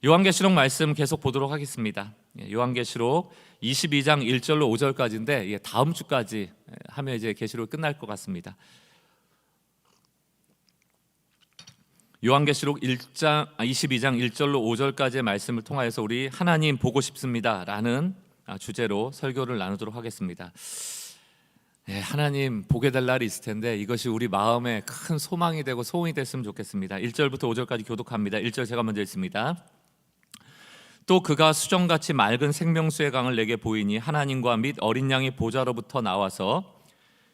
요한계시록 말씀 계속 보도록 하겠습니다. 요한계시록 22장 1절로 5절까지인데 다음 주까지 하면 이제 계시록이 끝날 것 같습니다. 요한계시록 22장 1절로 5절까지의 말씀을 통하여서 우리 하나님 보고 싶습니다라는 주제로 설교를 나누도록 하겠습니다. 하나님 보게 될 날이 있을 텐데 이것이 우리 마음에 큰 소망이 되고 소원이 됐으면 좋겠습니다. 1절부터 5절까지 교독합니다. 1절 제가 먼저 읽습니다. 또 그가 수정같이 맑은 생명수의 강을 내게 보이니 하나님과 및 어린 양의 보좌로부터 나와서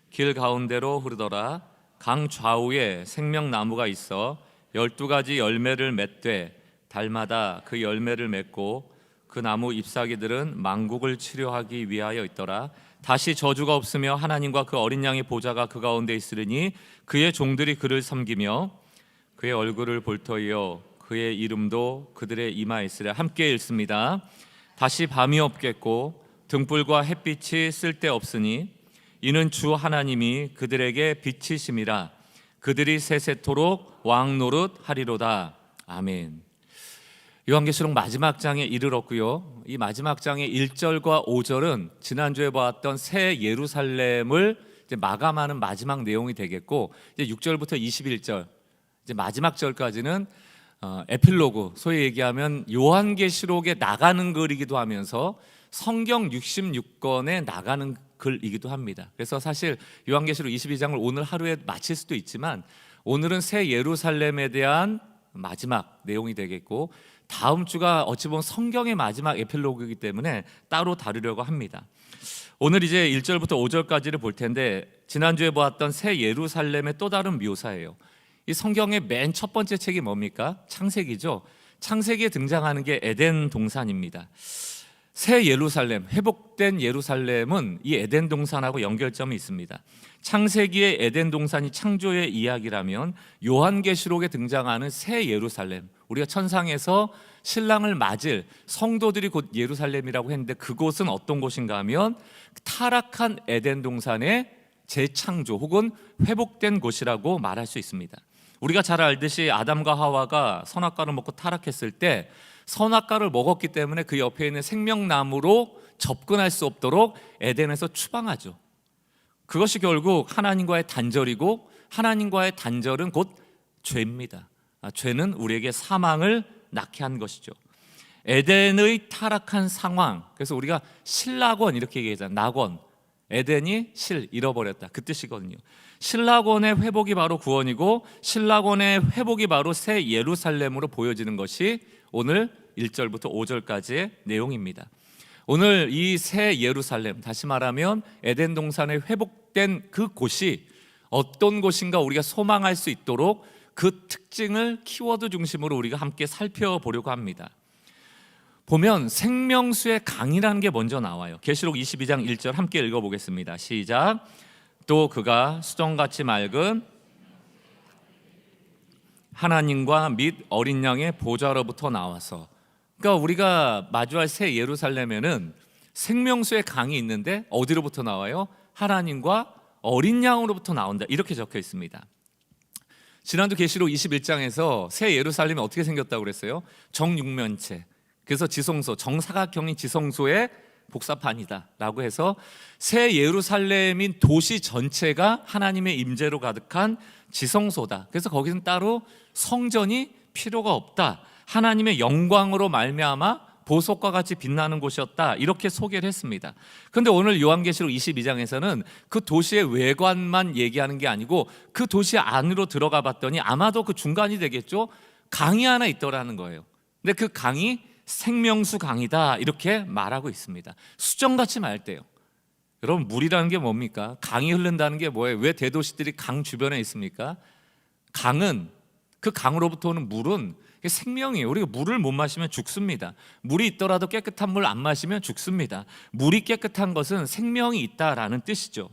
길 가운데로 흐르더라. 강 좌우에 생명나무가 있어 12가지 열매를 맺되 달마다 그 열매를 맺고 그 나무 잎사귀들은 만국을 치료하기 위하여 있더라. 다시 저주가 없으며 하나님과 그 어린 양의 보좌가 그 가운데 있으리니 그의 종들이 그를 섬기며 그의 얼굴을 볼 터이요 그의 이름도 그들의 이마에 있으리라. 함께 읽습니다. 다시 밤이 없겠고 등불과 햇빛이 쓸데없으니 이는 주 하나님이 그들에게 빛이심이라. 그들이 세세토록 왕 노릇 하리로다. 아멘. 요한계시록 마지막 장에 이르렀고요. 이 마지막 장의 1절과 5절은 지난주에 보았던 새 예루살렘을 이제 마감하는 마지막 내용이 되겠고, 이제 6절부터 21절 이제 마지막 절까지는 에필로그, 소위 얘기하면 요한계시록에 나가는 글이기도 하면서 성경 66권에 나가는 글이기도 합니다. 그래서 사실 요한계시록 22장을 오늘 하루에 마칠 수도 있지만 오늘은 새 예루살렘에 대한 마지막 내용이 되겠고, 다음 주가 어찌 보면 성경의 마지막 에필로그이기 때문에 따로 다루려고 합니다. 오늘 이제 1절부터 5절까지를 볼 텐데 지난주에 보았던 새 예루살렘의 또 다른 묘사예요. 이 성경의 맨 첫 번째 책이 뭡니까? 창세기죠. 창세기에 등장하는 게 에덴 동산입니다. 새 예루살렘, 회복된 예루살렘은 이 에덴 동산하고 연결점이 있습니다. 창세기의 에덴 동산이 창조의 이야기라면 요한계시록에 등장하는 새 예루살렘, 우리가 천상에서 신랑을 맞을 성도들이 곧 예루살렘이라고 했는데 그곳은 어떤 곳인가 하면 타락한 에덴 동산의 재창조 혹은 회복된 곳이라고 말할 수 있습니다. 우리가 잘 알듯이 아담과 하와가 선악과를 먹고 타락했을 때 선악과를 먹었기 때문에 그 옆에 있는 생명나무로 접근할 수 없도록 에덴에서 추방하죠. 그것이 결국 하나님과의 단절이고 하나님과의 단절은 곧 죄입니다. 죄는 우리에게 사망을 낳게 한 것이죠. 에덴의 타락한 상황, 그래서 우리가 실낙원 이렇게 얘기하잖아요. 낙원, 에덴이 실, 잃어버렸다 그 뜻이거든요. 실낙원의 회복이 바로 구원이고 실낙원의 회복이 바로 새 예루살렘으로 보여지는 것이 오늘 1절부터 5절까지의 내용입니다. 오늘 이 새 예루살렘, 다시 말하면 에덴 동산에 회복된 그 곳이 어떤 곳인가 우리가 소망할 수 있도록 그 특징을 키워드 중심으로 우리가 함께 살펴보려고 합니다. 보면 생명수의 강이라는 게 먼저 나와요. 계시록 22장 1절 함께 읽어보겠습니다. 시작. 또 그가 수정같이 맑은 하나님과 및 어린 양의 보좌로부터 나와서, 그러니까 우리가 마주할 새 예루살렘에는 생명수의 강이 있는데 어디로부터 나와요? 하나님과 어린 양으로부터 나온다 이렇게 적혀 있습니다. 지난주 계시록 21장에서 새 예루살렘이 어떻게 생겼다고 그랬어요? 정육면체, 그래서 지성소, 정사각형인 지성소의 복사판이다 라고 해서 새 예루살렘인 도시 전체가 하나님의 임재로 가득한 지성소다. 그래서 거기는 따로 성전이 필요가 없다, 하나님의 영광으로 말미암아 보석과 같이 빛나는 곳이었다, 이렇게 소개를 했습니다. 그런데 오늘 요한계시록 22장에서는 그 도시의 외관만 얘기하는 게 아니고 그 도시 안으로 들어가 봤더니 아마도 그 중간이 되겠죠, 강이 하나 있더라는 거예요. 근데 그 강이 생명수 강이다 이렇게 말하고 있습니다. 수정같이 맑대요. 여러분, 물이라는 게 뭡니까? 강이 흐른다는 게 뭐예요? 왜 대도시들이 강 주변에 있습니까? 강은, 그 강으로부터 오는 물은 생명이에요. 우리가 물을 못 마시면 죽습니다. 물이 있더라도 깨끗한 물 안 마시면 죽습니다. 물이 깨끗한 것은 생명이 있다라는 뜻이죠.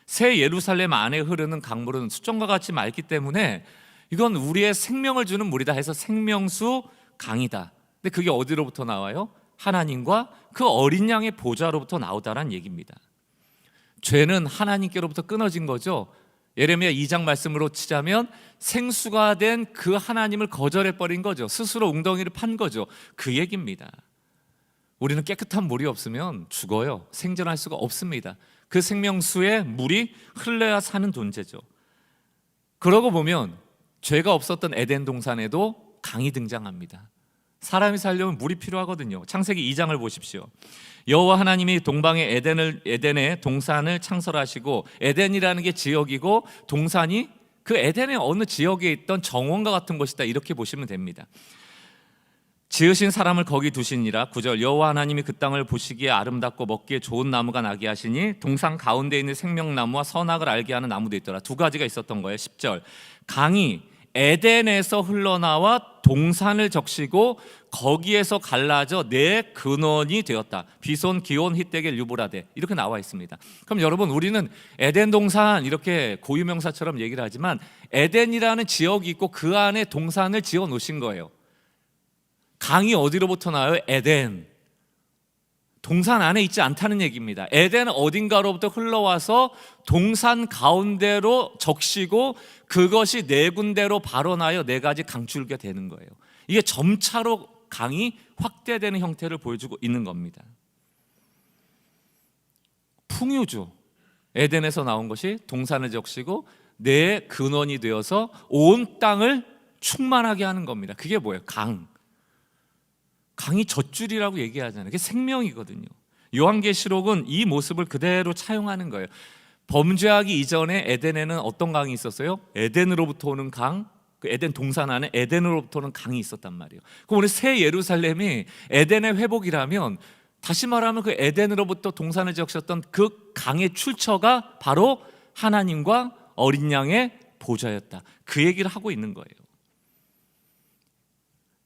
새 예루살렘 안에 흐르는 강물은 수정과 같이 맑기 때문에 이건 우리의 생명을 주는 물이다 해서 생명수 강이다. 근데 그게 어디로부터 나와요? 하나님과 그 어린 양의 보좌로부터 나오다라는 얘기입니다. 죄는 하나님께로부터 끊어진 거죠. 예레미야 2장 말씀으로 치자면 생수가 된 그 하나님을 거절해버린 거죠. 스스로 웅덩이를 판 거죠. 그 얘기입니다. 우리는 깨끗한 물이 없으면 죽어요. 생존할 수가 없습니다. 그 생명수에 물이 흘러야 사는 존재죠. 그러고 보면 죄가 없었던 에덴 동산에도 강이 등장합니다. 사람이 살려면 물이 필요하거든요. 창세기 2장을 보십시오. 여호와 하나님이 동방의 에덴의 동산을 창설하시고, 에덴이라는 게 지역이고 동산이 그 에덴의 어느 지역에 있던 정원과 같은 것이다, 이렇게 보시면 됩니다. 지으신 사람을 거기 두시니라. 9절, 여호와 하나님이 그 땅을 보시기에 아름답고 먹기에 좋은 나무가 나게 하시니 동산 가운데 있는 생명나무와 선악을 알게 하는 나무도 있더라. 두 가지가 있었던 거예요. 10절, 강이 에덴에서 흘러나와 동산을 적시고 거기에서 갈라져 내 근원이 되었다. 비손, 기온, 히데겔, 유브라데, 이렇게 나와 있습니다. 그럼 여러분, 우리는 에덴 동산 이렇게 고유명사처럼 얘기를 하지만 에덴이라는 지역이 있고 그 안에 동산을 지어 놓으신 거예요. 강이 어디로부터 나와요? 에덴. 동산 안에 있지 않다는 얘기입니다. 에덴은 어딘가로부터 흘러와서 동산 가운데로 적시고 그것이 네 군데로 발원하여 네 가지 강줄기가 되는 거예요. 이게 점차로 강이 확대되는 형태를 보여주고 있는 겁니다. 풍요죠. 에덴에서 나온 것이 동산을 적시고 내 근원이 되어서 온 땅을 충만하게 하는 겁니다. 그게 뭐예요? 강이 젖줄이라고 얘기하잖아요. 그게 생명이거든요. 요한계시록은 이 모습을 그대로 차용하는 거예요. 범죄하기 이전에 에덴에는 어떤 강이 있었어요? 에덴으로부터 오는 강, 그 에덴 동산 안에 에덴으로부터 오는 강이 있었단 말이에요. 그럼 우리 새 예루살렘이 에덴의 회복이라면, 다시 말하면 그 에덴으로부터 동산을 적셨던 그 강의 출처가 바로 하나님과 어린 양의 보좌였다. 그 얘기를 하고 있는 거예요.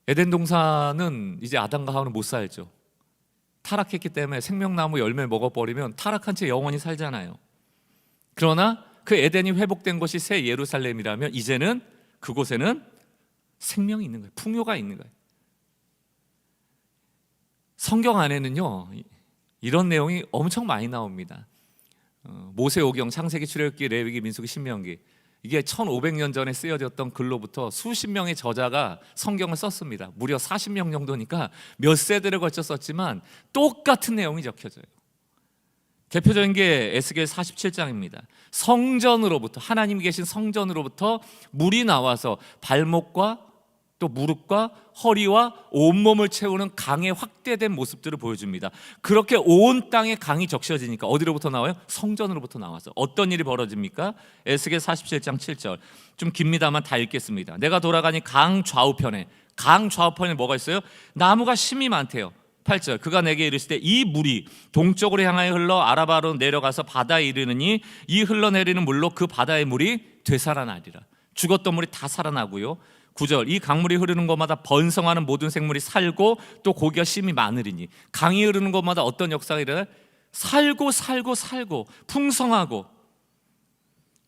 에덴 동산은 이제 아담과 하와는 못 살죠. 타락했기 때문에 생명나무 열매 먹어버리면 타락한 채 영원히 살잖아요. 그러나 그 에덴이 회복된 것이 새 예루살렘이라면 이제는 그곳에는 생명이 있는 거예요. 풍요가 있는 거예요. 성경 안에는요, 이런 내용이 엄청 많이 나옵니다. 모세오경, 창세기, 출애굽기, 레위기, 민수기, 신명기, 이게 1500년 전에 쓰여졌던 글로부터 수십 명의 저자가 성경을 썼습니다. 무려 40명 정도니까 몇 세대를 걸쳐 썼지만 똑같은 내용이 적혀져요. 대표적인 게 에스겔 47장입니다. 성전으로부터, 하나님이 계신 성전으로부터 물이 나와서 발목과 또 무릎과 허리와 온몸을 채우는 강의 확대된 모습들을 보여줍니다. 그렇게 온 땅에 강이 적셔지니까 어디로부터 나와요? 성전으로부터 나와서. 어떤 일이 벌어집니까? 에스겔 47장 7절, 좀 깁니다만 다 읽겠습니다. 내가 돌아가니 강 좌우편에 뭐가 있어요? 나무가 심이 많대요. 8절, 그가 내게 이르시되 이 물이 동쪽으로 향하여 흘러 아라바로 내려가서 바다에 이르느니 이 흘러내리는 물로 그 바다의 물이 되살아나리라. 죽었던 물이 다 살아나고요. 9절, 이 강물이 흐르는 곳마다 번성하는 모든 생물이 살고 또 고기가 심이 많으리니. 강이 흐르는 곳마다 어떤 역사가 일어나요? 살고 풍성하고.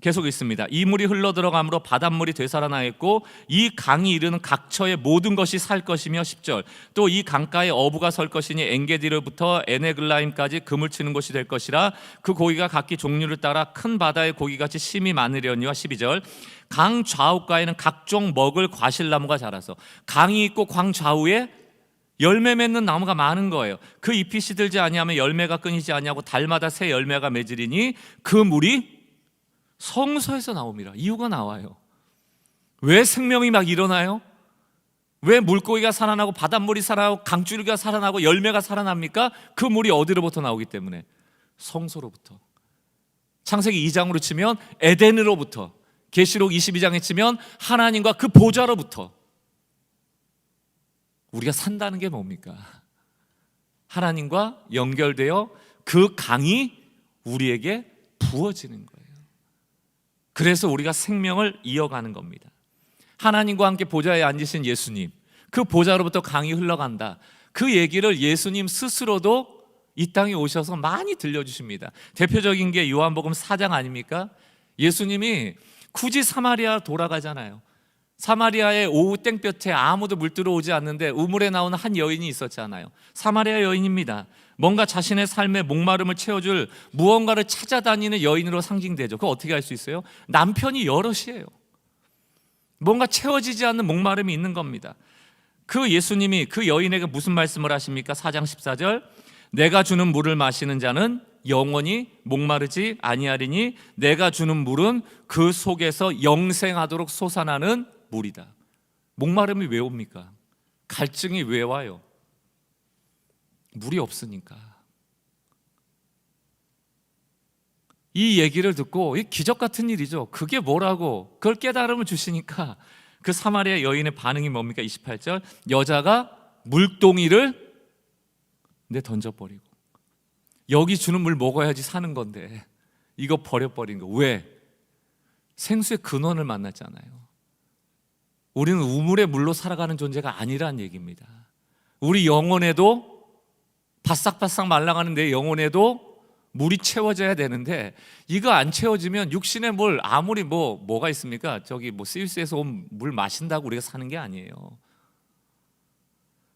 계속 있습니다. 이 물이 흘러 들어감으로 바닷물이 되살아나 있고 이 강이 이르는 각처의 모든 것이 살 것이며. 10절, 또 이 강가에 어부가 설 것이니 엔게디로부터 에네글라임까지 그물 치는 곳이 될 것이라. 그 고기가 각기 종류를 따라 큰 바다의 고기같이 심이 많으려니와. 12절, 강 좌우가에는 각종 먹을 과실나무가 자라서. 강이 있고 강 좌우에 열매 맺는 나무가 많은 거예요. 그 잎이 시들지 아니하면 열매가 끊이지 아니하고 달마다 새 열매가 맺으리니 그 물이 성소에서 나옵니다. 이유가 나와요. 왜 생명이 막 일어나요? 왜 물고기가 살아나고 바닷물이 살아나고 강줄기가 살아나고 열매가 살아납니까? 그 물이 어디로부터 나오기 때문에? 성소로부터. 창세기 2장으로 치면 에덴으로부터, 계시록 22장에 치면 하나님과 그 보좌로부터. 우리가 산다는 게 뭡니까? 하나님과 연결되어 그 강이 우리에게 부어지는 거예요. 그래서 우리가 생명을 이어가는 겁니다. 하나님과 함께 보좌에 앉으신 예수님, 그 보좌로부터 강이 흘러간다. 그 얘기를 예수님 스스로도 이 땅에 오셔서 많이 들려주십니다. 대표적인 게 요한복음 4장 아닙니까? 예수님이 굳이 사마리아 돌아가잖아요. 사마리아의 오후 땡볕에 아무도 물 들어오지 않는데 우물에 나오는 한 여인이 있었잖아요. 사마리아 여인입니다. 뭔가 자신의 삶의 목마름을 채워줄 무언가를 찾아다니는 여인으로 상징되죠. 그거 어떻게 알 수 있어요? 남편이 여럿이에요. 뭔가 채워지지 않는 목마름이 있는 겁니다. 그 예수님이 그 여인에게 무슨 말씀을 하십니까? 4장 14절, 내가 주는 물을 마시는 자는 영원히 목마르지 아니하리니 내가 주는 물은 그 속에서 영생하도록 솟아나는 물이다. 목마름이 왜 옵니까? 갈증이 왜 와요? 물이 없으니까. 이 얘기를 듣고, 이 기적 같은 일이죠. 그게 뭐라고 그걸 깨달음을 주시니까 그 사마리아 여인의 반응이 뭡니까? 28절, 여자가 물동이를 던져버리고, 여기 주는 물 먹어야지 사는 건데 이거 버려버린 거. 왜? 생수의 근원을 만났잖아요. 우리는 우물의 물로 살아가는 존재가 아니란 얘기입니다. 우리 영혼에도, 바싹바싹 말라가는 내 영혼에도 물이 채워져야 되는데, 이거 안 채워지면 육신의 물 아무리 뭐가 있습니까? 저기 스위스에서 온 물 마신다고 우리가 사는 게 아니에요.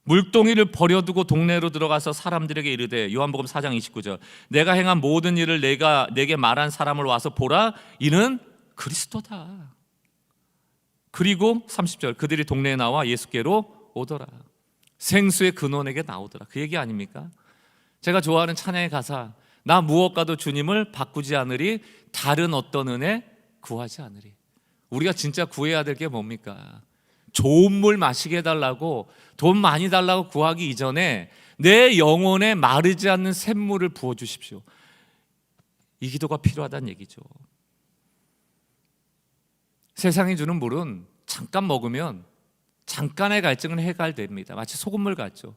물동이를 버려두고 동네로 들어가서 사람들에게 이르되, 요한복음 4장 29절, 내가 행한 모든 일을 내게 말한 사람을 와서 보라, 이는 그리스도다. 그리고 30절, 그들이 동네에 나와 예수께로 오더라. 생수의 근원에게 나오더라. 그 얘기 아닙니까? 제가 좋아하는 찬양의 가사, 나 무엇과도 주님을 바꾸지 않으리, 다른 어떤 은혜 구하지 않으리. 우리가 진짜 구해야 될 게 뭡니까? 좋은 물 마시게 해달라고, 돈 많이 달라고 구하기 이전에 내 영혼에 마르지 않는 샘물을 부어주십시오. 이 기도가 필요하다는 얘기죠. 세상이 주는 물은 잠깐 먹으면 잠깐의 갈증은 해갈됩니다. 마치 소금물 같죠.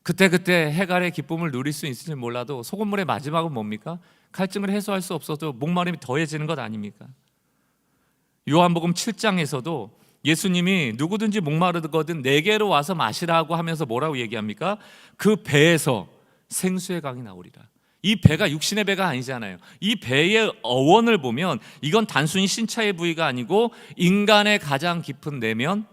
그때그때 해갈의 기쁨을 누릴 수 있을지 몰라도 소금물의 마지막은 뭡니까? 갈증을 해소할 수 없어도 목마름이 더해지는 것 아닙니까? 요한복음 7장에서도 예수님이 누구든지 목마르거든 내게로 와서 마시라고 하면서 뭐라고 얘기합니까? 그 배에서 생수의 강이 나오리라. 이 배가 육신의 배가 아니잖아요. 이 배의 어원을 보면 이건 단순히 신체의 부위가 아니고 인간의 가장 깊은 내면,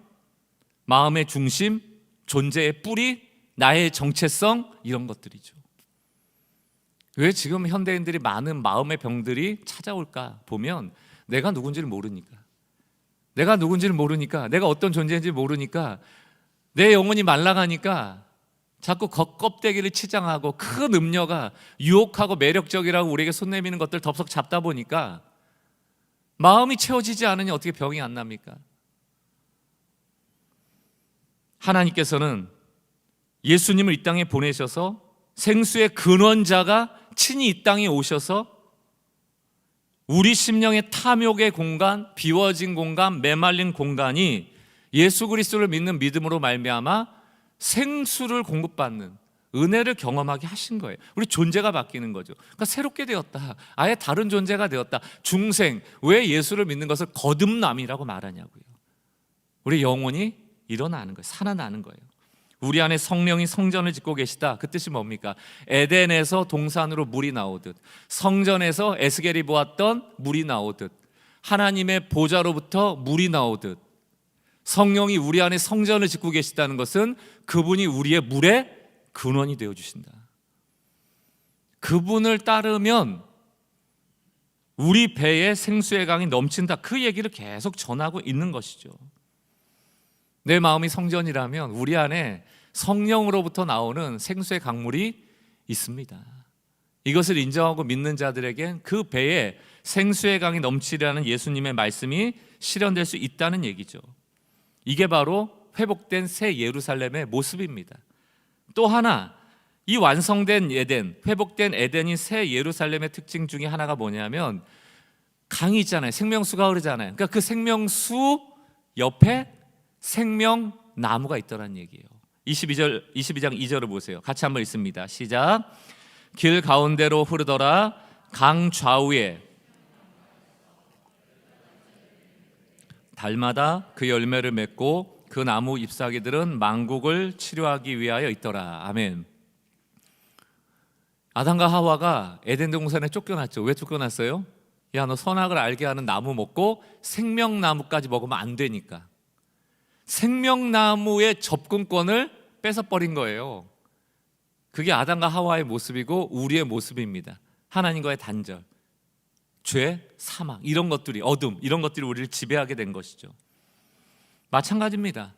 마음의 중심, 존재의 뿌리, 나의 정체성, 이런 것들이죠. 왜 지금 현대인들이 많은 마음의 병들이 찾아올까 보면, 내가 누군지를 모르니까, 내가 어떤 존재인지 모르니까, 내 영혼이 말라가니까 자꾸 겉껍데기를 치장하고 큰 음료가 유혹하고 매력적이라고 우리에게 손 내미는 것들 덥석 잡다 보니까 마음이 채워지지 않으니 어떻게 병이 안 납니까? 하나님께서는 예수님을 이 땅에 보내셔서 생수의 근원자가 친히 이 땅에 오셔서 우리 심령의 탐욕의 공간, 비워진 공간, 메말린 공간이 예수 그리스도를 믿는 믿음으로 말미암아 생수를 공급받는 은혜를 경험하게 하신 거예요. 우리 존재가 바뀌는 거죠. 그러니까 새롭게 되었다. 아예 다른 존재가 되었다. 중생. 왜 예수를 믿는 것을 거듭남이라고 말하냐고요. 우리 영혼이 일어나는 거예요. 살아나는 거예요. 우리 안에 성령이 성전을 짓고 계시다. 그 뜻이 뭡니까? 에덴에서 동산으로 물이 나오듯, 성전에서 에스겔이 보았던 물이 나오듯, 하나님의 보좌로부터 물이 나오듯, 성령이 우리 안에 성전을 짓고 계시다는 것은 그분이 우리의 물의 근원이 되어주신다. 그분을 따르면 우리 배에 생수의 강이 넘친다. 그 얘기를 계속 전하고 있는 것이죠. 내 마음이 성전이라면 우리 안에 성령으로부터 나오는 생수의 강물이 있습니다. 이것을 인정하고 믿는 자들에겐 그 배에 생수의 강이 넘치리라는 예수님의 말씀이 실현될 수 있다는 얘기죠. 이게 바로 회복된 새 예루살렘의 모습입니다. 또 하나, 이 완성된 에덴, 회복된 에덴인 새 예루살렘의 특징 중에 하나가 뭐냐면 강이 있잖아요. 생명수가 흐르잖아요. 그러니까 그 생명수 옆에 생명나무가 있더란 얘기예요. 22장 2절을 보세요. 같이 한번 읽습니다. 시작. 길 가운데로 흐르더라. 강 좌우에 달마다 그 열매를 맺고 그 나무 잎사귀들은 만국을 치료하기 위하여 있더라. 아멘. 아담과 하와가 에덴 동산에 쫓겨났죠. 왜 쫓겨났어요? 야, 너 선악을 알게 하는 나무 먹고 생명나무까지 먹으면 안 되니까. 생명나무의 접근권을 뺏어버린 거예요. 그게 아담과 하와의 모습이고 우리의 모습입니다. 하나님과의 단절, 죄, 사망, 이런 것들이, 어둠, 이런 것들이 우리를 지배하게 된 것이죠. 마찬가지입니다.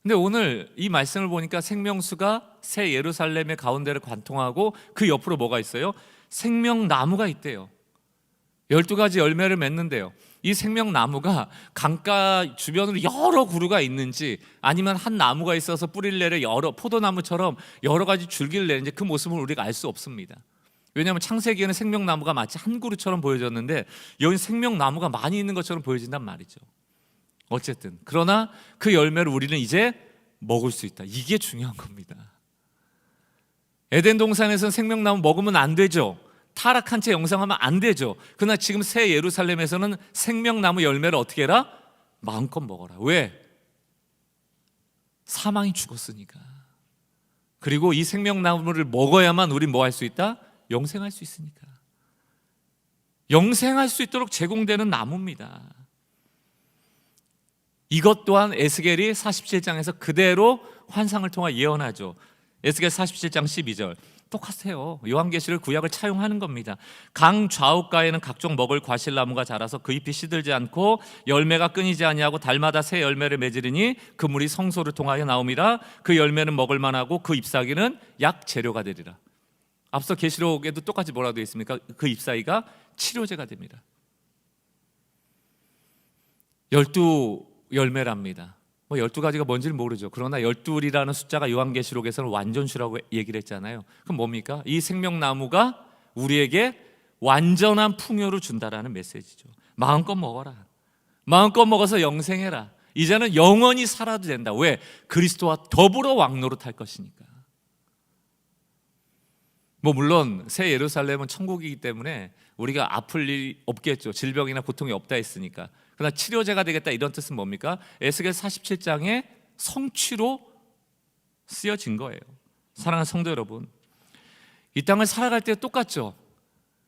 근데 오늘 이 말씀을 보니까 생명수가 새 예루살렘의 가운데를 관통하고 그 옆으로 뭐가 있어요? 생명나무가 있대요. 12가지 열매를 맺는데요. 이 생명나무가 강가 주변으로 여러 그루가 있는지 아니면 한 나무가 있어서 뿌리를 내려 여러 포도나무처럼 여러 가지 줄기를 내는지 그 모습을 우리가 알 수 없습니다. 왜냐하면 창세기에는 생명나무가 마치 한 그루처럼 보여졌는데 여기 생명나무가 많이 있는 것처럼 보여진단 말이죠. 어쨌든 그러나 그 열매를 우리는 이제 먹을 수 있다. 이게 중요한 겁니다. 에덴 동산에서는 생명나무 먹으면 안 되죠. 타락한 채 영생하면 안 되죠. 그러나 지금 새 예루살렘에서는 생명나무 열매를 어떻게 해라? 마음껏 먹어라. 왜? 사망이 죽었으니까. 그리고 이 생명나무를 먹어야만 우리 뭐 할 수 있다? 영생할 수 있으니까. 영생할 수 있도록 제공되는 나무입니다. 이것 또한 에스겔이 47장에서 그대로 환상을 통해 예언하죠. 에스겔 47장 12절 똑같아요. 요한계시를 구약을 차용하는 겁니다. 강 좌우가에는 각종 먹을 과실나무가 자라서 그 잎이 시들지 않고 열매가 끊이지 아니하고 달마다 새 열매를 맺으리니 그 물이 성소를 통하여 나옴이라. 그 열매는 먹을 만하고 그 잎사귀는 약 재료가 되리라. 앞서 계시록에도 똑같이 뭐라고 되어 있습니까? 그 잎사귀가 치료제가 됩니다. 12열매랍니다. 12가지가 뭔지는 모르죠. 그러나 12이라는 숫자가 요한계시록에서는 완전수라고 얘기를 했잖아요. 그럼 뭡니까? 이 생명나무가 우리에게 완전한 풍요를 준다라는 메시지죠. 마음껏 먹어라. 마음껏 먹어서 영생해라. 이제는 영원히 살아도 된다. 왜? 그리스도와 더불어 왕노릇할 것이니까. 물론 새 예루살렘은 천국이기 때문에 우리가 아플 일이 없겠죠. 질병이나 고통이 없다 했으니까. 그러나 치료제가 되겠다 이런 뜻은 뭡니까? 에스겔 47장의 성취로 쓰여진 거예요. 사랑하는 성도 여러분, 이 땅을 살아갈 때 똑같죠.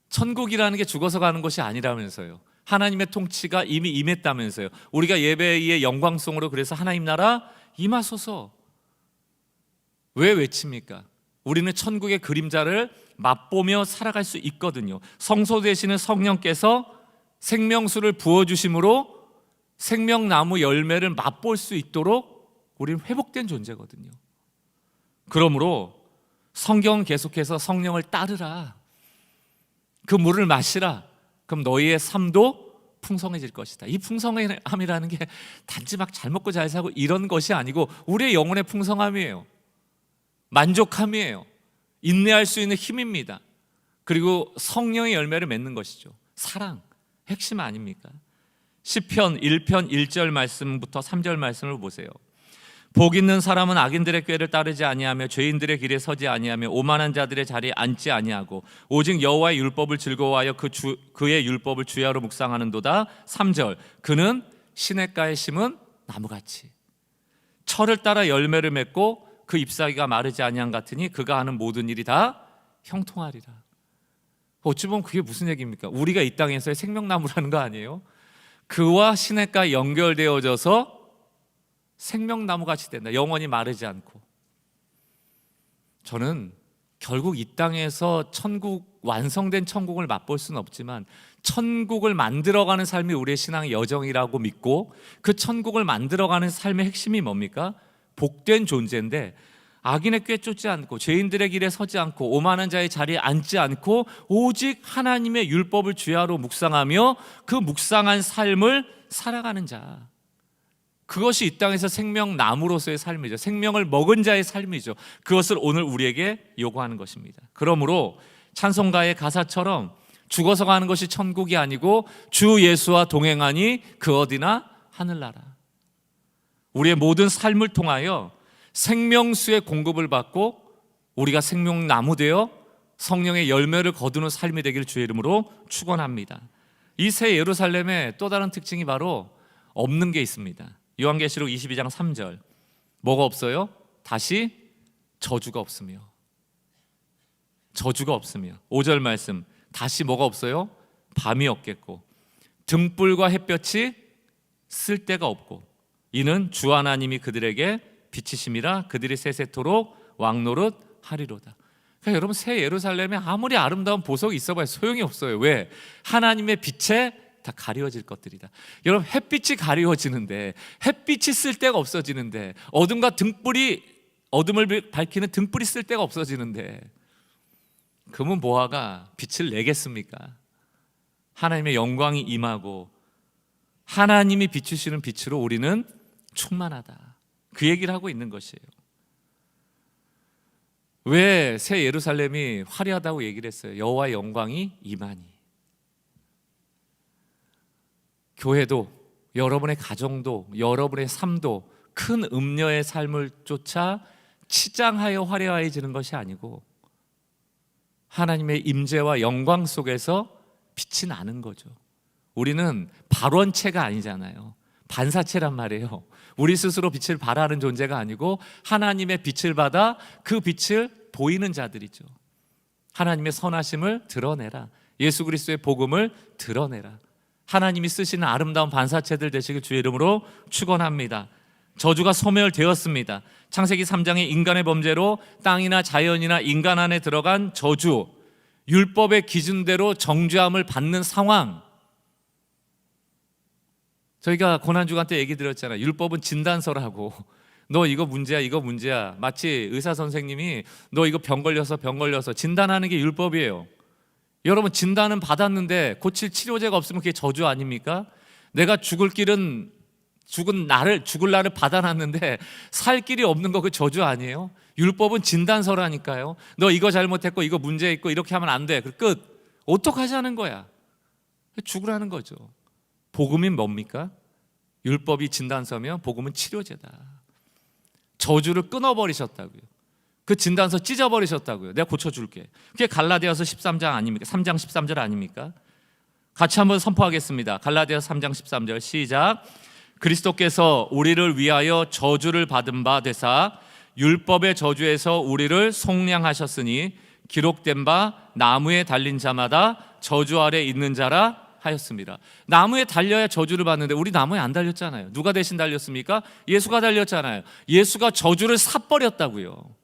천국이라는 게 죽어서 가는 것이 아니라면서요. 하나님의 통치가 이미 임했다면서요. 우리가 예배의 영광송으로 그래서 하나님 나라 임하소서 왜 외칩니까? 우리는 천국의 그림자를 맛보며 살아갈 수 있거든요. 성소 되시는 성령께서 생명수를 부어주심으로 생명나무 열매를 맛볼 수 있도록 우리는 회복된 존재거든요. 그러므로 성경은 계속해서 성령을 따르라. 그 물을 마시라. 그럼 너희의 삶도 풍성해질 것이다. 이 풍성함이라는 게 단지 막 잘 먹고 잘 살고 이런 것이 아니고 우리의 영혼의 풍성함이에요. 만족함이에요. 인내할 수 있는 힘입니다. 그리고 성령의 열매를 맺는 것이죠. 사랑, 핵심 아닙니까? 시편 1편 1절 말씀부터 3절 말씀을 보세요. 복 있는 사람은 악인들의 꾀를 따르지 아니하며 죄인들의 길에 서지 아니하며 오만한 자들의 자리에 앉지 아니하고 오직 여호와의 율법을 즐거워하여 그의 율법을 주야로 묵상하는도다. 3절 그는 시냇가에 심은 나무같이 철을 따라 열매를 맺고 그 잎사귀가 마르지 아니한 같으니 그가 하는 모든 일이 다 형통하리라. 어찌 보면 그게 무슨 얘기입니까? 우리가 이 땅에서의 생명나무라는 거 아니에요? 그와 시냇가에 연결되어져서 생명나무같이 된다. 영원히 마르지 않고. 저는 결국 이 땅에서 완성된 천국을 맛볼 수는 없지만 천국을 만들어가는 삶이 우리의 신앙의 여정이라고 믿고 그 천국을 만들어가는 삶의 핵심이 뭡니까? 복된 존재인데 악인의 꾀 쫓지 않고 죄인들의 길에 서지 않고 오만한 자의 자리에 앉지 않고 오직 하나님의 율법을 주야로 묵상하며 그 묵상한 삶을 살아가는 자, 그것이 이 땅에서 생명나무로서의 삶이죠. 생명을 먹은 자의 삶이죠. 그것을 오늘 우리에게 요구하는 것입니다. 그러므로 찬송가의 가사처럼 죽어서 가는 것이 천국이 아니고 주 예수와 동행하니 그 어디나 하늘나라. 우리의 모든 삶을 통하여 생명수의 공급을 받고 우리가 생명나무 되어 성령의 열매를 거두는 삶이 되기를 주의 이름으로 축원합니다. 이 새 예루살렘의 또 다른 특징이 바로 없는 게 있습니다. 요한계시록 22장 3절 뭐가 없어요? 다시 저주가 없으며 5절 말씀 다시 뭐가 없어요? 밤이 없겠고 등불과 햇볕이 쓸 데가 없고 이는 주 하나님이 그들에게 빛이심이라 그들이 세세토록 왕노릇 하리로다. 그러니까 여러분, 새 예루살렘에 아무리 아름다운 보석이 있어봐야 소용이 없어요. 왜? 하나님의 빛에 다 가려질 것들이다. 여러분, 햇빛이 가려지는데, 햇빛이 쓸 데가 없어지는데, 어둠과 등불이, 어둠을 밝히는 등불이 쓸 데가 없어지는데, 그러면 뭐하가 빛을 내겠습니까? 하나님의 영광이 임하고 하나님이 비추시는 빛으로 우리는 충만하다. 그 얘기를 하고 있는 것이에요. 왜 새 예루살렘이 화려하다고 얘기를 했어요? 여호와의 영광이 임하니. 교회도, 여러분의 가정도, 여러분의 삶도 큰 음녀의 삶을 쫓아 치장하여 화려해지는 것이 아니고 하나님의 임재와 영광 속에서 빛이 나는 거죠. 우리는 발원체가 아니잖아요. 반사체란 말이에요. 우리 스스로 빛을 발하는 존재가 아니고 하나님의 빛을 받아 그 빛을 보이는 자들이죠. 하나님의 선하심을 드러내라. 예수 그리스도의 복음을 드러내라. 하나님이 쓰시는 아름다운 반사체들 되시길 주의 이름으로 축원합니다. 저주가 소멸되었습니다. 창세기 3장의 인간의 범죄로 땅이나 자연이나 인간 안에 들어간 저주, 율법의 기준대로 정죄함을 받는 상황. 저희가 고난주간 때 얘기 드렸잖아요. 율법은 진단서라고. 너 이거 문제야, 이거 문제야. 마치 의사 선생님이 너 이거 병 걸려서 진단하는 게 율법이에요. 여러분, 진단은 받았는데 고칠 치료제가 없으면 그게 저주 아닙니까? 내가 죽을 날을 받아놨는데 살 길이 없는 거 그 저주 아니에요? 율법은 진단서라니까요. 너 이거 잘못했고 이거 문제 있고 이렇게 하면 안 돼. 끝. 어떡하자는 거야? 죽으라는 거죠. 복음이 뭡니까? 율법이 진단서면 복음은 치료제다. 저주를 끊어버리셨다고요. 그 진단서 찢어버리셨다고요. 내가 고쳐줄게. 그게 갈라디아서 13장 아닙니까? 3장 13절 아닙니까? 같이 한번 선포하겠습니다. 갈라디아서 3장 13절 시작. 그리스도께서 우리를 위하여 저주를 받은 바 되사 율법의 저주에서 우리를 속량하셨으니 기록된 바 나무에 달린 자마다 저주 아래 있는 자라 하였습니다. 나무에 달려야 저주를 받는데 우리 나무에 안 달렸잖아요. 누가 대신 달렸습니까? 예수가 달렸잖아요. 예수가 저주를 삭버렸다고요.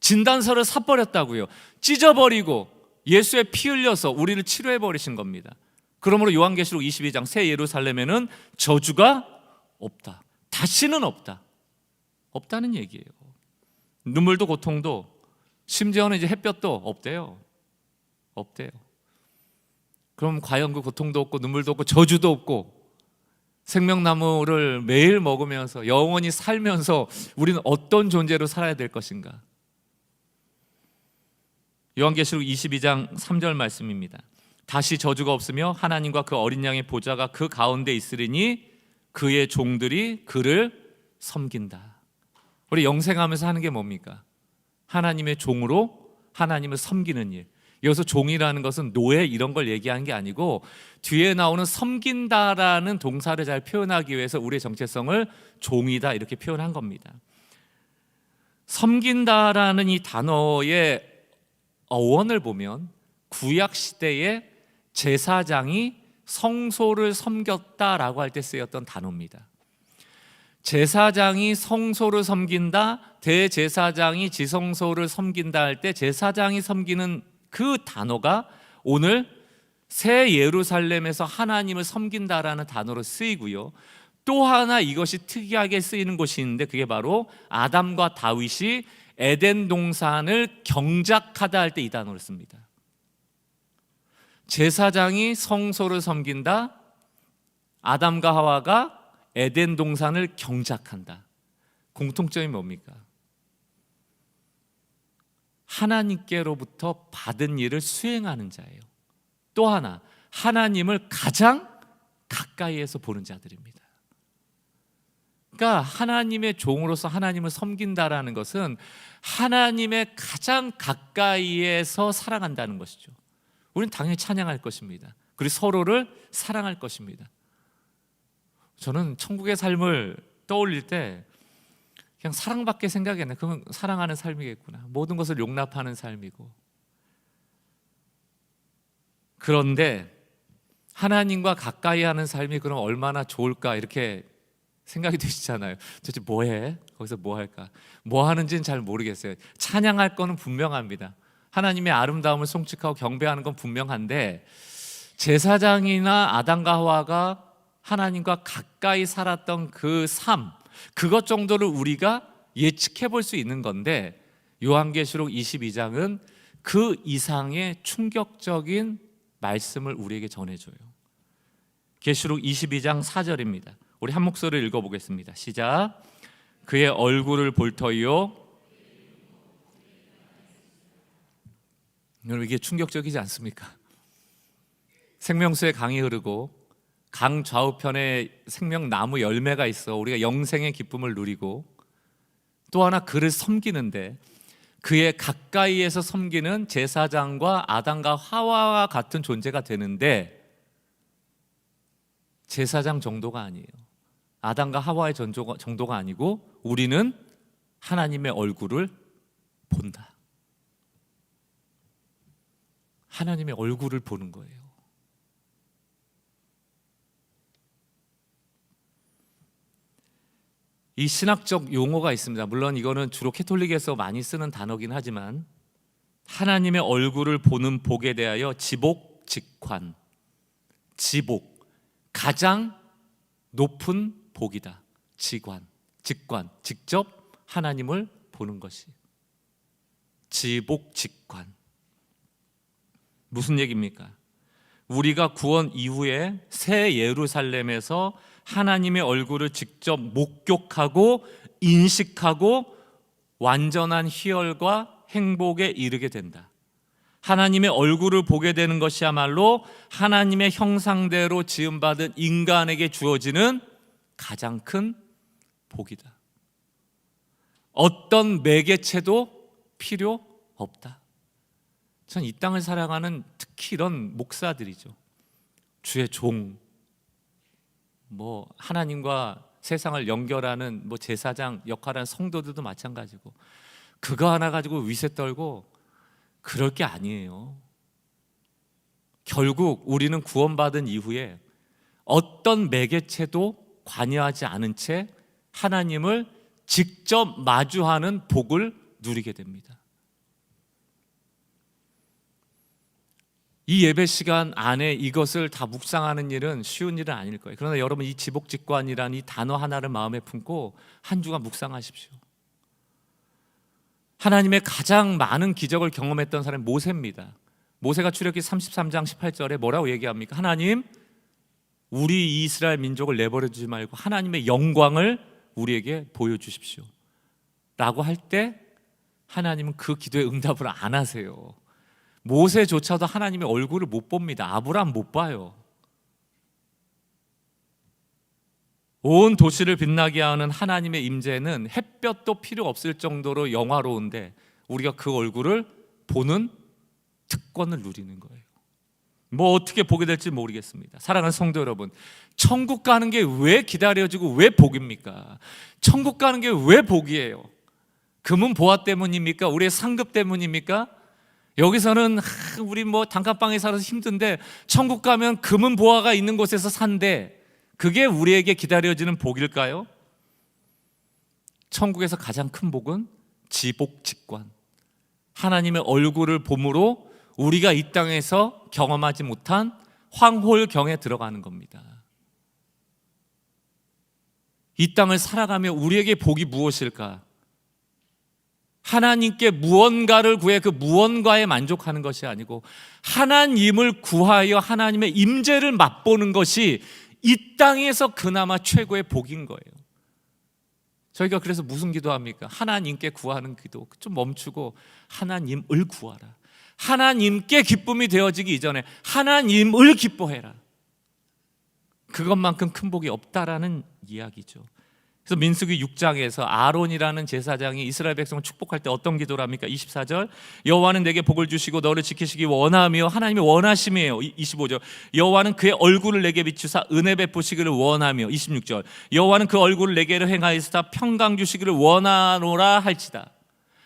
진단서를 삭버렸다고요. 찢어버리고 예수의 피 흘려서 우리를 치료해버리신 겁니다. 그러므로 요한계시록 22장 새 예루살렘에는 저주가 없다. 다시는 없다. 없다는 얘기예요. 눈물도 고통도, 심지어는 이제 햇볕도 없대요. 없대요. 그럼 과연 그 고통도 없고 눈물도 없고 저주도 없고 생명나무를 매일 먹으면서 영원히 살면서 우리는 어떤 존재로 살아야 될 것인가? 요한계시록 22장 3절 말씀입니다. 다시 저주가 없으며 하나님과 그 어린 양의 보좌가 그 가운데 있으리니 그의 종들이 그를 섬긴다. 우리 영생하면서 하는 게 뭡니까? 하나님의 종으로 하나님을 섬기는 일. 여기서 종이라는 것은 노예 이런 걸 얘기하는 게 아니고 뒤에 나오는 섬긴다라는 동사를 잘 표현하기 위해서 우리의 정체성을 종이다 이렇게 표현한 겁니다. 섬긴다라는 이 단어의 어원을 보면 구약 시대에 제사장이 성소를 섬겼다라고 할 때 쓰였던 단어입니다. 제사장이 성소를 섬긴다, 대제사장이 지성소를 섬긴다 할 때 제사장이 섬기는 그 단어가 오늘 새 예루살렘에서 하나님을 섬긴다라는 단어로 쓰이고요. 또 하나 이것이 특이하게 쓰이는 곳이 있는데 그게 바로 아담과 다윗이 에덴 동산을 경작하다 할 때 이 단어를 씁니다. 제사장이 성소를 섬긴다, 아담과 하와가 에덴 동산을 경작한다. 공통점이 뭡니까? 하나님께로부터 받은 일을 수행하는 자예요. 또 하나, 하나님을 가장 가까이에서 보는 자들입니다. 그러니까 하나님의 종으로서 하나님을 섬긴다라는 것은 하나님의 가장 가까이에서 사랑한다는 것이죠. 우리는 당연히 찬양할 것입니다. 그리고 서로를 사랑할 것입니다. 저는 천국의 삶을 떠올릴 때 그냥 사랑밖에 생각이 안 나요. 그건 사랑하는 삶이겠구나. 모든 것을 용납하는 삶이고. 그런데 하나님과 가까이 하는 삶이 그럼 얼마나 좋을까 이렇게 생각이 드시잖아요. 도대체 뭐해? 거기서 뭐 할까? 뭐 하는지는 잘 모르겠어요. 찬양할 거는 분명합니다. 하나님의 아름다움을 송축하고 경배하는 건 분명한데, 제사장이나 아담과 하와가 하나님과 가까이 살았던 그 삶, 그것 정도를 우리가 예측해 볼 수 있는 건데, 요한계시록 22장은 그 이상의 충격적인 말씀을 우리에게 전해줘요. 계시록 22장 4절입니다. 우리 한 목소리를 읽어보겠습니다. 시작. 그의 얼굴을 볼 터이요. 여러분, 이게 충격적이지 않습니까? 생명수의 강이 흐르고 강 좌우편에 생명나무 열매가 있어 우리가 영생의 기쁨을 누리고, 또 하나 그를 섬기는데, 그의 가까이에서 섬기는 제사장과 아담과 하와와 같은 존재가 되는데, 제사장 정도가 아니에요. 아담과 하와의 정도가 아니고 우리는 하나님의 얼굴을 본다. 하나님의 얼굴을 보는 거예요. 이 신학적 용어가 있습니다. 물론 이거는 주로 캐톨릭에서 많이 쓰는 단어긴 하지만, 하나님의 얼굴을 보는 복에 대하여 지복직관, 지복, 가장 높은 복이다. 직관, 직접 하나님을 보는 것이 지복직관. 무슨 얘기입니까? 우리가 구원 이후에 새 예루살렘에서 하나님의 얼굴을 직접 목격하고 인식하고 완전한 희열과 행복에 이르게 된다. 하나님의 얼굴을 보게 되는 것이야말로 하나님의 형상대로 지음받은 인간에게 주어지는 가장 큰 복이다. 어떤 매개체도 필요 없다. 전 이 땅을 살아가는 특히 이런 목사들이죠. 주의 종, 하나님과 세상을 연결하는 제사장 역할하는 성도들도 마찬가지고, 그거 하나 가지고 위세 떨고 그럴 게 아니에요. 결국 우리는 구원받은 이후에 어떤 매개체도 관여하지 않은 채 하나님을 직접 마주하는 복을 누리게 됩니다. 이 예배 시간 안에 이것을 다 묵상하는 일은 쉬운 일은 아닐 거예요. 그러나 여러분, 이 지복직관이라는 이 단어 하나를 마음에 품고 한 주간 묵상하십시오. 하나님의 가장 많은 기적을 경험했던 사람이 모세입니다. 모세가 출애굽기 33장 18절에 뭐라고 얘기합니까? 하나님, 우리 이스라엘 민족을 내버려 두지 말고 하나님의 영광을 우리에게 보여주십시오 라고 할 때 하나님은 그 기도에 응답을 안 하세요. 모세조차도 하나님의 얼굴을 못 봅니다. 아브라함 못 봐요. 온 도시를 빛나게 하는 하나님의 임재는 햇볕도 필요 없을 정도로 영화로운데 우리가 그 얼굴을 보는 특권을 누리는 거예요. 어떻게 보게 될지 모르겠습니다. 사랑하는 성도 여러분, 천국 가는 게 왜 기다려지고 왜 복입니까? 천국 가는 게 왜 복이에요? 금은 보화 때문입니까? 우리의 상급 때문입니까? 여기서는 우리 단칸방에 살아서 힘든데 천국 가면 금은 보화가 있는 곳에서 산대, 그게 우리에게 기다려지는 복일까요? 천국에서 가장 큰 복은 지복직관, 하나님의 얼굴을 봄으로 우리가 이 땅에서 경험하지 못한 황홀경에 들어가는 겁니다. 이 땅을 살아가며 우리에게 복이 무엇일까? 하나님께 무언가를 구해 그 무언가에 만족하는 것이 아니고 하나님을 구하여 하나님의 임재를 맛보는 것이 이 땅에서 그나마 최고의 복인 거예요. 저희가 그래서 무슨 기도합니까? 하나님께 구하는 기도 좀 멈추고 하나님을 구하라. 하나님께 기쁨이 되어지기 이전에 하나님을 기뻐해라. 그것만큼 큰 복이 없다라는 이야기죠. 그래서 민수기 6장에서 아론이라는 제사장이 이스라엘 백성을 축복할 때 어떤 기도를 합니까? 24절, 여호와는 내게 복을 주시고 너를 지키시기 원하며, 하나님의 원하심이에요. 25절, 여호와는 그의 얼굴을 내게 비추사 은혜 베푸시기를 원하며, 26절, 여호와는 그 얼굴을 내게로 행하여서 평강 주시기를 원하노라 할지다.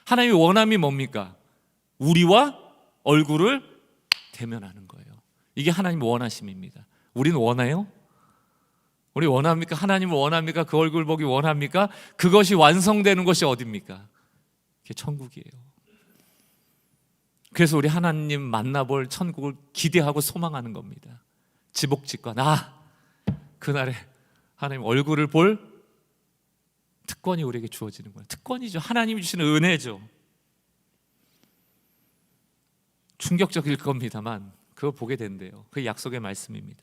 하나님의 원함이 뭡니까? 우리와 얼굴을 대면하는 거예요. 이게 하나님의 원하심입니다. 우리는 원해요? 우리 원합니까? 하나님을 원합니까? 그 얼굴 보기 원합니까? 그것이 완성되는 것이 어딥니까? 그게 천국이에요. 그래서 우리 하나님 만나볼 천국을 기대하고 소망하는 겁니다. 지복직관, 그날에 하나님 얼굴을 볼 특권이 우리에게 주어지는 거예요. 특권이죠. 하나님이 주시는 은혜죠. 충격적일 겁니다만 그거 보게 된대요. 그 약속의 말씀입니다.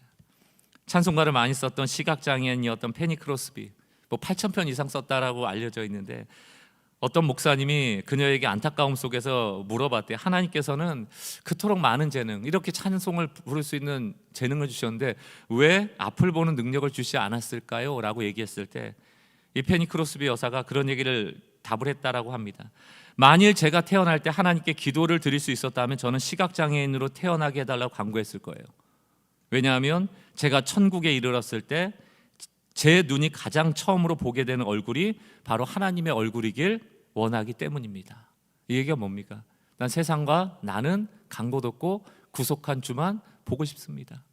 찬송가를 많이 썼던 시각장애인이었던 페니 크로스비, 8,000편 이상 썼다라고 알려져 있는데, 어떤 목사님이 그녀에게 안타까움 속에서 물어봤대요. 하나님께서는 그토록 많은 재능, 이렇게 찬송을 부를 수 있는 재능을 주셨는데 왜 앞을 보는 능력을 주시지 않았을까요? 라고 얘기했을 때 이 페니 크로스비 여사가 그런 얘기를 답을 했다라고 합니다. 만일 제가 태어날 때 하나님께 기도를 드릴 수 있었다면 저는 시각장애인으로 태어나게 해달라고 간구했을 거예요. 왜냐하면 제가 천국에 이르렀을 때 제 눈이 가장 처음으로 보게 되는 얼굴이 바로 하나님의 얼굴이길 원하기 때문입니다. 이 얘기가 뭡니까? 난 세상과 나는 간 곳 없고 구속한 주만 보고 싶습니다.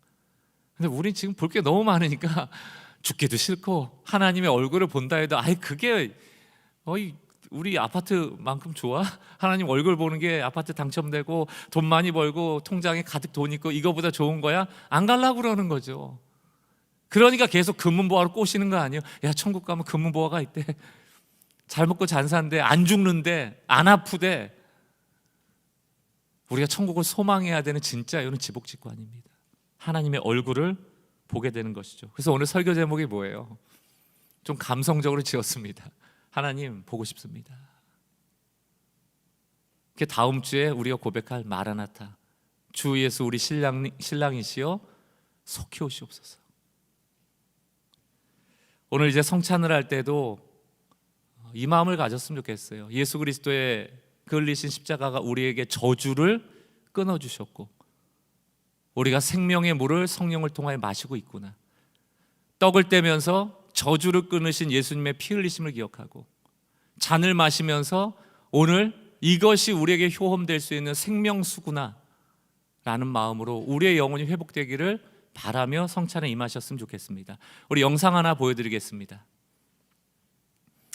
근데 우린 지금 볼 게 너무 많으니까 죽기도 싫고 하나님의 얼굴을 본다 해도 그게 우리 아파트만큼 좋아? 하나님 얼굴 보는 게 아파트 당첨되고 돈 많이 벌고 통장에 가득 돈 있고 이거보다 좋은 거야? 안 가려고 그러는 거죠. 그러니까 계속 금문보화로 꼬시는 거 아니에요? 야, 천국 가면 금문보화가 있대. 잘 먹고 잘 사는데, 안 죽는데, 안 아프대. 우리가 천국을 소망해야 되는 진짜 이유는 지복직관입니다. 하나님의 얼굴을 보게 되는 것이죠. 그래서 오늘 설교 제목이 뭐예요? 좀 감성적으로 지었습니다. 하나님 보고 싶습니다. 그 다음 주에 우리가 고백할 마라나타, 주 예수 우리 신랑이시여 속히 오시옵소서. 오늘 이제 성찬을 할 때도 이 마음을 가졌으면 좋겠어요. 예수 그리스도의 그 흘리신 십자가가 우리에게 저주를 끊어주셨고 우리가 생명의 물을 성령을 통하여 마시고 있구나. 떡을 떼면서 저주를 끊으신 예수님의 피 흘리심을 기억하고, 잔을 마시면서 오늘 이것이 우리에게 효험될 수 있는 생명수구나 라는 마음으로 우리의 영혼이 회복되기를 바라며 성찬에 임하셨으면 좋겠습니다. 우리 영상 하나 보여드리겠습니다.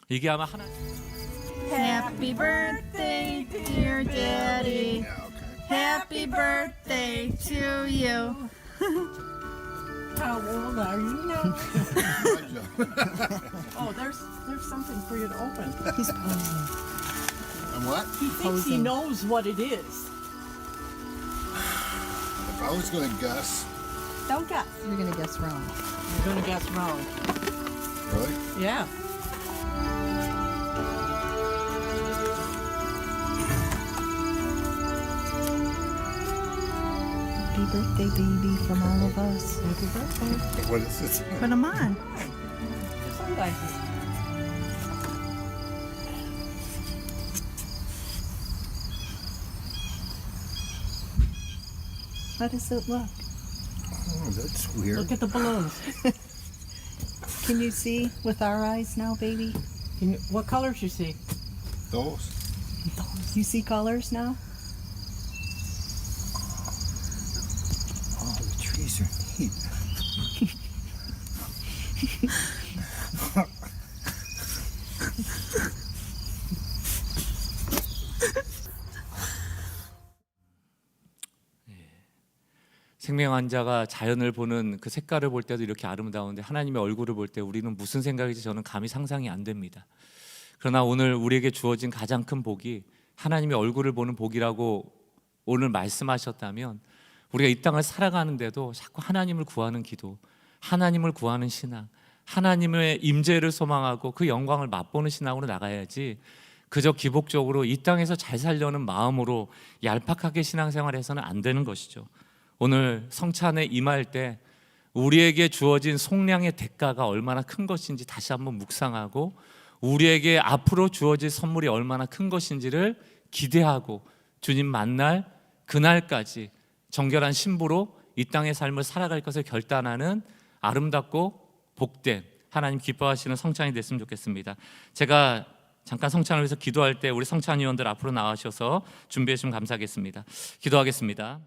이게 아마 하나. Happy birthday, dear Daddy. Happy birthday to you. How old are you now? Oh, there's something for you to open. He's posing. And what? He thinks he knows what it is. If I was going to guess, Don't guess. You're gonna guess wrong. You're gonna guess wrong. really? Yeah. Happy birthday, baby, from all of us. Happy birthday. What is this? Put them on. Sunglasses. How does it look? Oh, that's weird. Look at the balloons. Can you see with our eyes now, baby? What colors you see? Those? You see colors now? Oh, the trees are neat. 생명 환자가 자연을 보는 그 색깔을 볼 때도 이렇게 아름다운데 하나님의 얼굴을 볼 때 우리는 무슨 생각인지 저는 감히 상상이 안 됩니다. 그러나 오늘 우리에게 주어진 가장 큰 복이 하나님의 얼굴을 보는 복이라고 오늘 말씀하셨다면, 우리가 이 땅을 살아가는데도 자꾸 하나님을 구하는 기도, 하나님을 구하는 신앙, 하나님의 임재를 소망하고 그 영광을 맛보는 신앙으로 나가야지, 그저 기복적으로 이 땅에서 잘 살려는 마음으로 얄팍하게 신앙생활해서는 안 되는 것이죠. 오늘 성찬에 임할 때 우리에게 주어진 속량의 대가가 얼마나 큰 것인지 다시 한번 묵상하고, 우리에게 앞으로 주어질 선물이 얼마나 큰 것인지를 기대하고 주님 만날 그날까지 정결한 신부로 이 땅의 삶을 살아갈 것을 결단하는 아름답고 복된, 하나님 기뻐하시는 성찬이 됐으면 좋겠습니다. 제가 잠깐 성찬을 위해서 기도할 때 우리 성찬위원들 앞으로 나와셔서 준비해 주시면 감사하겠습니다. 기도하겠습니다.